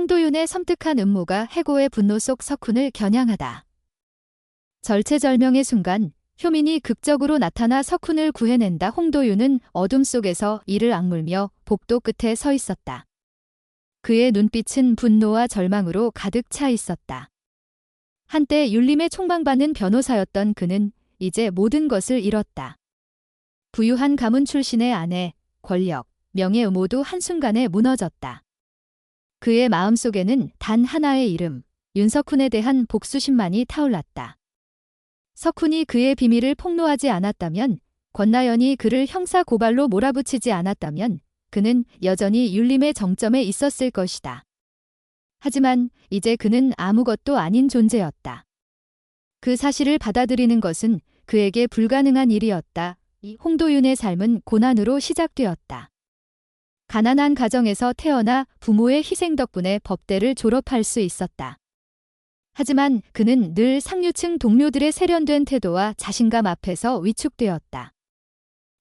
홍도윤의 섬뜩한 음모가 해고의 분노 속 석훈을 겨냥하다. 절체절명의 순간 효민이 극적으로 나타나 석훈을 구해낸다. 홍도윤은 어둠 속에서 이를 악물며 복도 끝에 서 있었다. 그의 눈빛은 분노와 절망으로 가득 차 있었다. 한때 율림의 총망받는 변호사였던 그는 이제 모든 것을 잃었다. 부유한 가문 출신의 아내, 권력, 명예 모두 한순간에 무너졌다. 그의 마음속에는 단 하나의 이름, 윤석훈에 대한 복수심만이 타올랐다. 석훈이 그의 비밀을 폭로하지 않았다면, 권나연이 그를 형사고발로 몰아붙이지 않았다면 그는 여전히 율림의 정점에 있었을 것이다. 하지만 이제 그는 아무것도 아닌 존재였다. 그 사실을 받아들이는 것은 그에게 불가능한 일이었다. 이 홍도윤의 삶은 고난으로 시작되었다. 가난한 가정에서 태어나 부모의 희생 덕분에 법대를 졸업할 수 있었다. 하지만 그는 늘 상류층 동료들의 세련된 태도와 자신감 앞에서 위축되었다.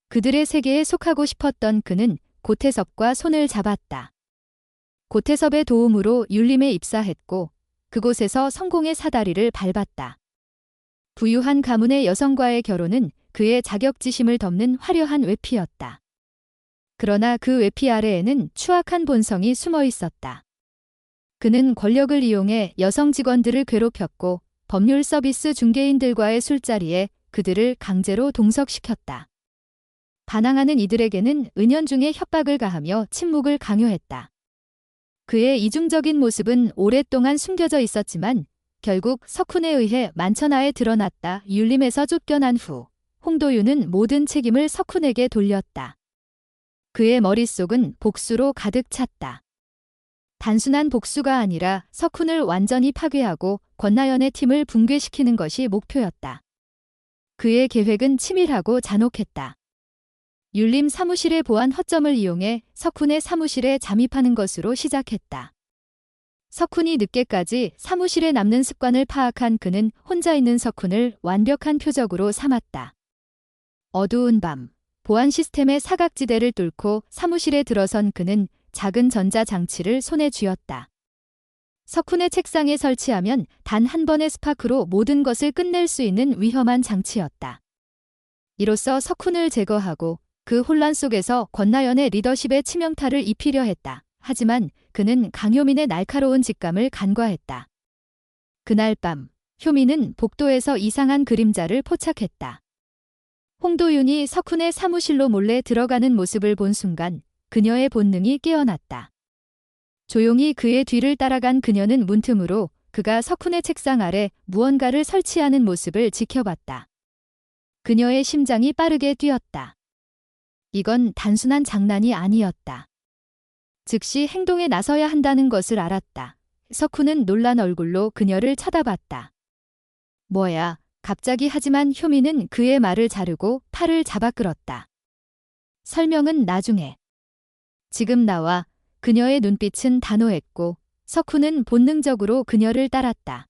그들의 세계에 속하고 싶었던 그는 고태섭과 손을 잡았다. 고태섭의 도움으로 율림에 입사했고 그곳에서 성공의 사다리를 밟았다. 부유한 가문의 여성과의 결혼은 그의 자격지심을 덮는 화려한 외피였다. 그러나 그 외피 아래에는 추악한 본성이 숨어 있었다. 그는 권력을 이용해 여성 직원들을 괴롭혔고 법률 서비스 중개인들과의 술자리에 그들을 강제로 동석시켰다. 반항하는 이들에게는 은연중에 협박을 가하며 침묵을 강요했다. 그의 이중적인 모습은 오랫동안 숨겨져 있었지만 결국 석훈에 의해 만천하에 드러났다. 율림에서 쫓겨난 후 홍도윤은 모든 책임을 석훈에게 돌렸다. 그의 머릿속은 복수로 가득 찼다. 단순한 복수가 아니라 석훈을 완전히 파괴하고 권나연의 팀을 붕괴시키는 것이 목표였다. 그의 계획은 치밀하고 잔혹했다. 율림 사무실의 보안 허점을 이용해 석훈의 사무실에 잠입하는 것으로 시작했다. 석훈이 늦게까지 사무실에 남는 습관을 파악한 그는 혼자 있는 석훈을 완벽한 표적으로 삼았다. 어두운 밤, 보안 시스템의 사각지대를 뚫고 사무실에 들어선 그는 작은 전자장치를 손에 쥐었다. 석훈의 책상에 설치하면 단 한 번의 스파크로 모든 것을 끝낼 수 있는 위험한 장치였다. 이로써 석훈을 제거하고 그 혼란 속에서 권나연의 리더십에 치명타를 입히려 했다. 하지만 그는 강효민의 날카로운 직감을 간과했다. 그날 밤, 효민은 복도에서 이상한 그림자를 포착했다. 홍도윤이 석훈의 사무실로 몰래 들어가는 모습을 본 순간 그녀의 본능이 깨어났다. 조용히 그의 뒤를 따라간 그녀는 문틈으로 그가 석훈의 책상 아래 무언가를 설치하는 모습을 지켜봤다. 그녀의 심장이 빠르게 뛰었다. 이건 단순한 장난이 아니었다. 즉시 행동에 나서야 한다는 것을 알았다. 석훈은 놀란 얼굴로 그녀를 쳐다봤다. 뭐야, 갑자기. 하지만 효민은 그의 말을 자르고 팔을 잡아 끌었다. 설명은 나중에. 지금 나와. 그녀의 눈빛은 단호했고 석훈은 본능적으로 그녀를 따랐다.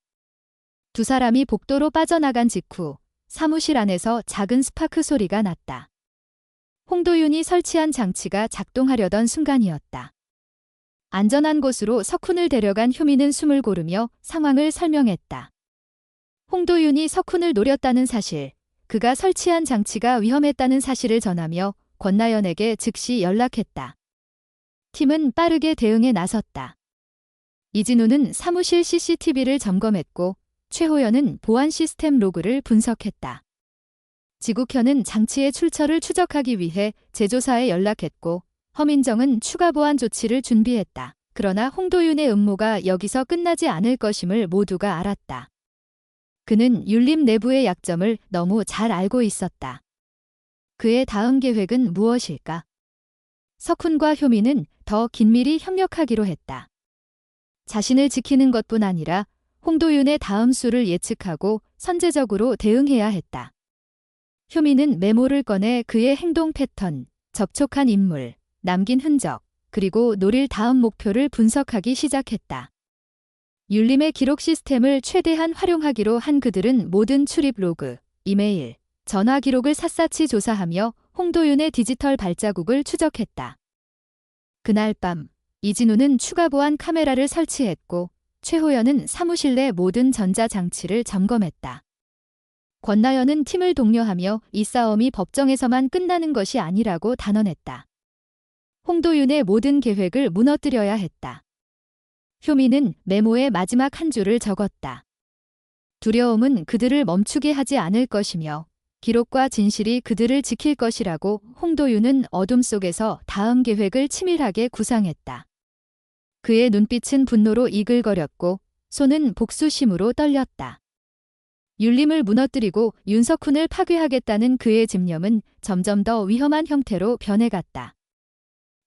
두 사람이 복도로 빠져나간 직후 사무실 안에서 작은 스파크 소리가 났다. 홍도윤이 설치한 장치가 작동하려던 순간이었다. 안전한 곳으로 석훈을 데려간 효민은 숨을 고르며 상황을 설명했다. 홍도윤이 석훈을 노렸다는 사실, 그가 설치한 장치가 위험했다는 사실을 전하며 권나연에게 즉시 연락했다. 팀은 빠르게 대응에 나섰다. 이진우는 사무실 CCTV를 점검했고 최호연은 보안 시스템 로그를 분석했다. 지국현은 장치의 출처를 추적하기 위해 제조사에 연락했고 허민정은 추가 보안 조치를 준비했다. 그러나 홍도윤의 음모가 여기서 끝나지 않을 것임을 모두가 알았다. 그는 율림 내부의 약점을 너무 잘 알고 있었다. 그의 다음 계획은 무엇일까? 석훈과 효민은 더 긴밀히 협력하기로 했다. 자신을 지키는 것뿐 아니라 홍도윤의 다음 수를 예측하고 선제적으로 대응해야 했다. 효민은 메모를 꺼내 그의 행동 패턴, 접촉한 인물, 남긴 흔적, 그리고 노릴 다음 목표를 분석하기 시작했다. 율림의 기록 시스템을 최대한 활용하기로 한 그들은 모든 출입 로그, 이메일, 전화 기록을 샅샅이 조사하며 홍도윤의 디지털 발자국을 추적했다. 그날 밤 이진우는 추가 보안 카메라를 설치했고 최호연은 사무실 내 모든 전자장치를 점검했다. 권나연은 팀을 독려하며 이 싸움이 법정에서만 끝나는 것이 아니라고 단언했다. 홍도윤의 모든 계획을 무너뜨려야 했다. 효민은 메모에 마지막 한 줄을 적었다. 두려움은 그들을 멈추게 하지 않을 것이며 기록과 진실이 그들을 지킬 것이라고. 홍도윤은 어둠 속에서 다음 계획을 치밀하게 구상했다. 그의 눈빛은 분노로 이글거렸고 손은 복수심으로 떨렸다. 율림을 무너뜨리고 윤석훈을 파괴하겠다는 그의 집념은 점점 더 위험한 형태로 변해갔다.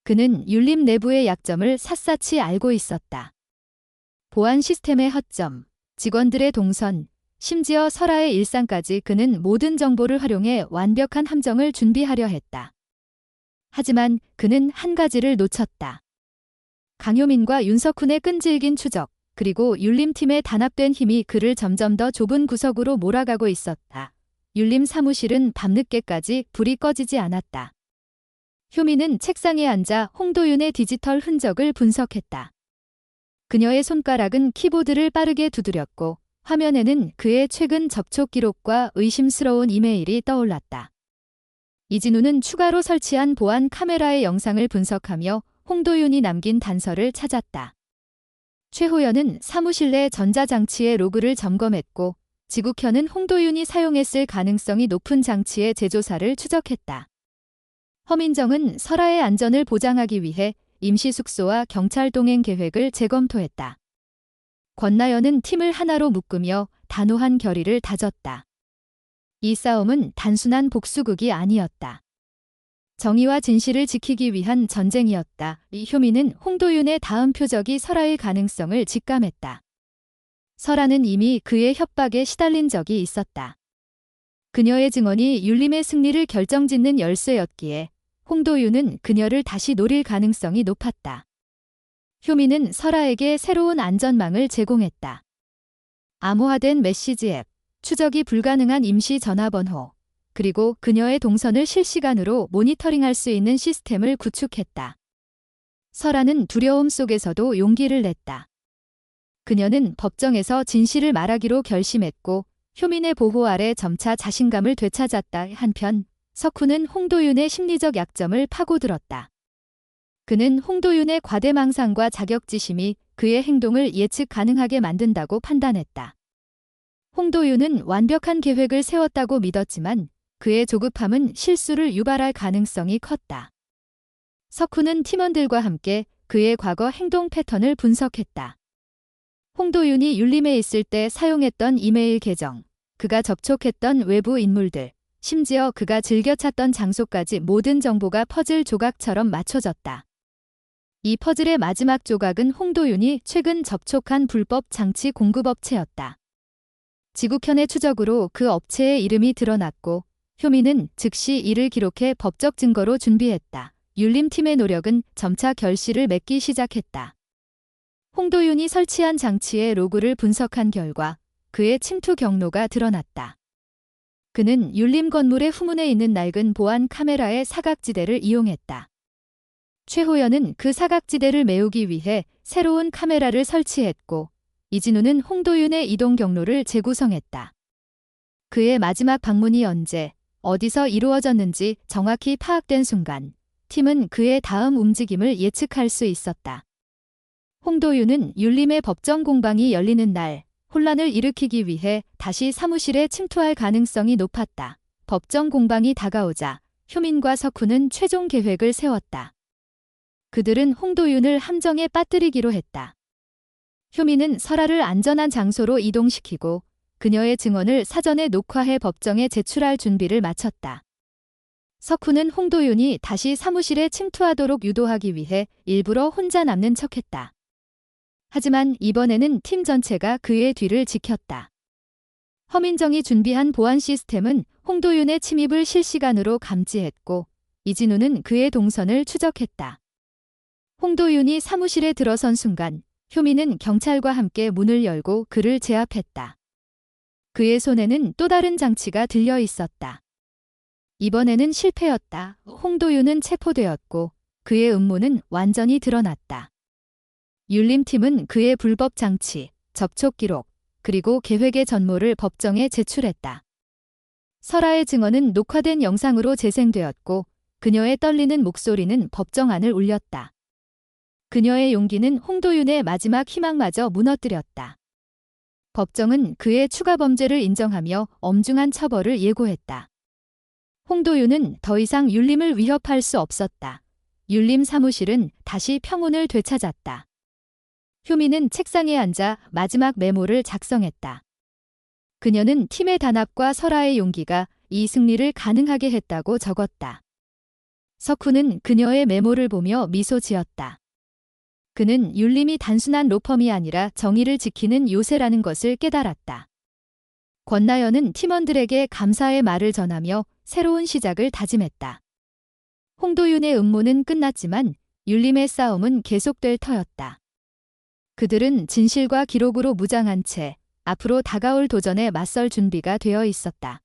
그는 율림 내부의 약점을 샅샅이 알고 있었다. 보안 시스템의 허점, 직원들의 동선, 심지어 설아의 일상까지. 그는 모든 정보를 활용해 완벽한 함정을 준비하려 했다. 하지만 그는 한 가지를 놓쳤다. 강효민과 윤석훈의 끈질긴 추적, 그리고 율림팀의 단합된 힘이 그를 점점 더 좁은 구석으로 몰아가고 있었다. 율림 사무실은 밤늦게까지 불이 꺼지지 않았다. 효민은 책상에 앉아 홍도윤의 디지털 흔적을 분석했다. 그녀의 손가락은 키보드를 빠르게 두드렸고 화면에는 그의 최근 접촉 기록과 의심스러운 이메일이 떠올랐다. 이진우는 추가로 설치한 보안 카메라의 영상을 분석하며 홍도윤이 남긴 단서를 찾았다. 최호연은 사무실 내 전자장치의 로그를 점검했고 지국현은 홍도윤이 사용했을 가능성이 높은 장치의 제조사를 추적했다. 허민정은 설아의 안전을 보장하기 위해 임시 숙소와 경찰 동행 계획을 재검토했다. 권나연은 팀을 하나로 묶으며 단호한 결의를 다졌다. 이 싸움은 단순한 복수극이 아니었다. 정의와 진실을 지키기 위한 전쟁이었다. 이 효민은 홍도윤의 다음 표적이 설아의 가능성을 직감했다. 설아는 이미 그의 협박에 시달린 적이 있었다. 그녀의 증언이 율림의 승리를 결정짓는 열쇠였기에 홍도윤은 그녀를 다시 노릴 가능성이 높았다. 효민은 설아에게 새로운 안전망을 제공했다. 암호화된 메시지 앱, 추적이 불가능한 임시 전화번호, 그리고 그녀의 동선을 실시간으로 모니터링할 수 있는 시스템을 구축했다. 설아는 두려움 속에서도 용기를 냈다. 그녀는 법정에서 진실을 말하기로 결심했고 효민의 보호 아래 점차 자신감을 되찾았다. 한편 석훈은 홍도윤의 심리적 약점을 파고들었다. 그는 홍도윤의 과대망상과 자격지심이 그의 행동을 예측 가능하게 만든다고 판단했다. 홍도윤은 완벽한 계획을 세웠다고 믿었지만 그의 조급함은 실수를 유발할 가능성이 컸다. 석훈은 팀원들과 함께 그의 과거 행동 패턴을 분석했다. 홍도윤이 율림에 있을 때 사용했던 이메일 계정, 그가 접촉했던 외부 인물들, 심지어 그가 즐겨 찾던 장소까지 모든 정보가 퍼즐 조각처럼 맞춰졌다. 이 퍼즐의 마지막 조각은 홍도윤이 최근 접촉한 불법 장치 공급업체였다. 지국현의 추적으로 그 업체의 이름이 드러났고 효민은 즉시 이를 기록해 법적 증거로 준비했다. 율림팀의 노력은 점차 결실을 맺기 시작했다. 홍도윤이 설치한 장치의 로그를 분석한 결과 그의 침투 경로가 드러났다. 그는 율림 건물의 후문에 있는 낡은 보안 카메라의 사각지대를 이용했다. 최호연은 그 사각지대를 메우기 위해 새로운 카메라를 설치했고 이진우는 홍도윤의 이동 경로를 재구성했다. 그의 마지막 방문이 언제, 어디서 이루어졌는지 정확히 파악된 순간 팀은 그의 다음 움직임을 예측할 수 있었다. 홍도윤은 율림의 법정 공방이 열리는 날 혼란을 일으키기 위해 다시 사무실에 침투할 가능성이 높았다. 법정 공방이 다가오자 효민과 석훈은 최종 계획을 세웠다. 그들은 홍도윤을 함정에 빠뜨리기로 했다. 효민은 설아를 안전한 장소로 이동시키고 그녀의 증언을 사전에 녹화해 법정에 제출할 준비를 마쳤다. 석훈은 홍도윤이 다시 사무실에 침투하도록 유도하기 위해 일부러 혼자 남는 척했다. 하지만 이번에는 팀 전체가 그의 뒤를 지켰다. 허민정이 준비한 보안 시스템은 홍도윤의 침입을 실시간으로 감지했고 이진우는 그의 동선을 추적했다. 홍도윤이 사무실에 들어선 순간 효민은 경찰과 함께 문을 열고 그를 제압했다. 그의 손에는 또 다른 장치가 들려 있었다. 이번에는 실패였다. 홍도윤은 체포되었고 그의 음모는 완전히 드러났다. 율림팀은 그의 불법 장치, 접촉 기록, 그리고 계획의 전모를 법정에 제출했다. 설아의 증언은 녹화된 영상으로 재생되었고 그녀의 떨리는 목소리는 법정 안을 울렸다. 그녀의 용기는 홍도윤의 마지막 희망마저 무너뜨렸다. 법정은 그의 추가 범죄를 인정하며 엄중한 처벌을 예고했다. 홍도윤은 더 이상 율림을 위협할 수 없었다. 율림 사무실은 다시 평온을 되찾았다. 효민은 책상에 앉아 마지막 메모를 작성했다. 그녀는 팀의 단합과 설아의 용기가 이 승리를 가능하게 했다고 적었다. 석훈은 그녀의 메모를 보며 미소 지었다. 그는 율림이 단순한 로펌이 아니라 정의를 지키는 요새라는 것을 깨달았다. 권나연은 팀원들에게 감사의 말을 전하며 새로운 시작을 다짐했다. 홍도윤의 음모는 끝났지만 율림의 싸움은 계속될 터였다. 그들은 진실과 기록으로 무장한 채 앞으로 다가올 도전에 맞설 준비가 되어 있었다.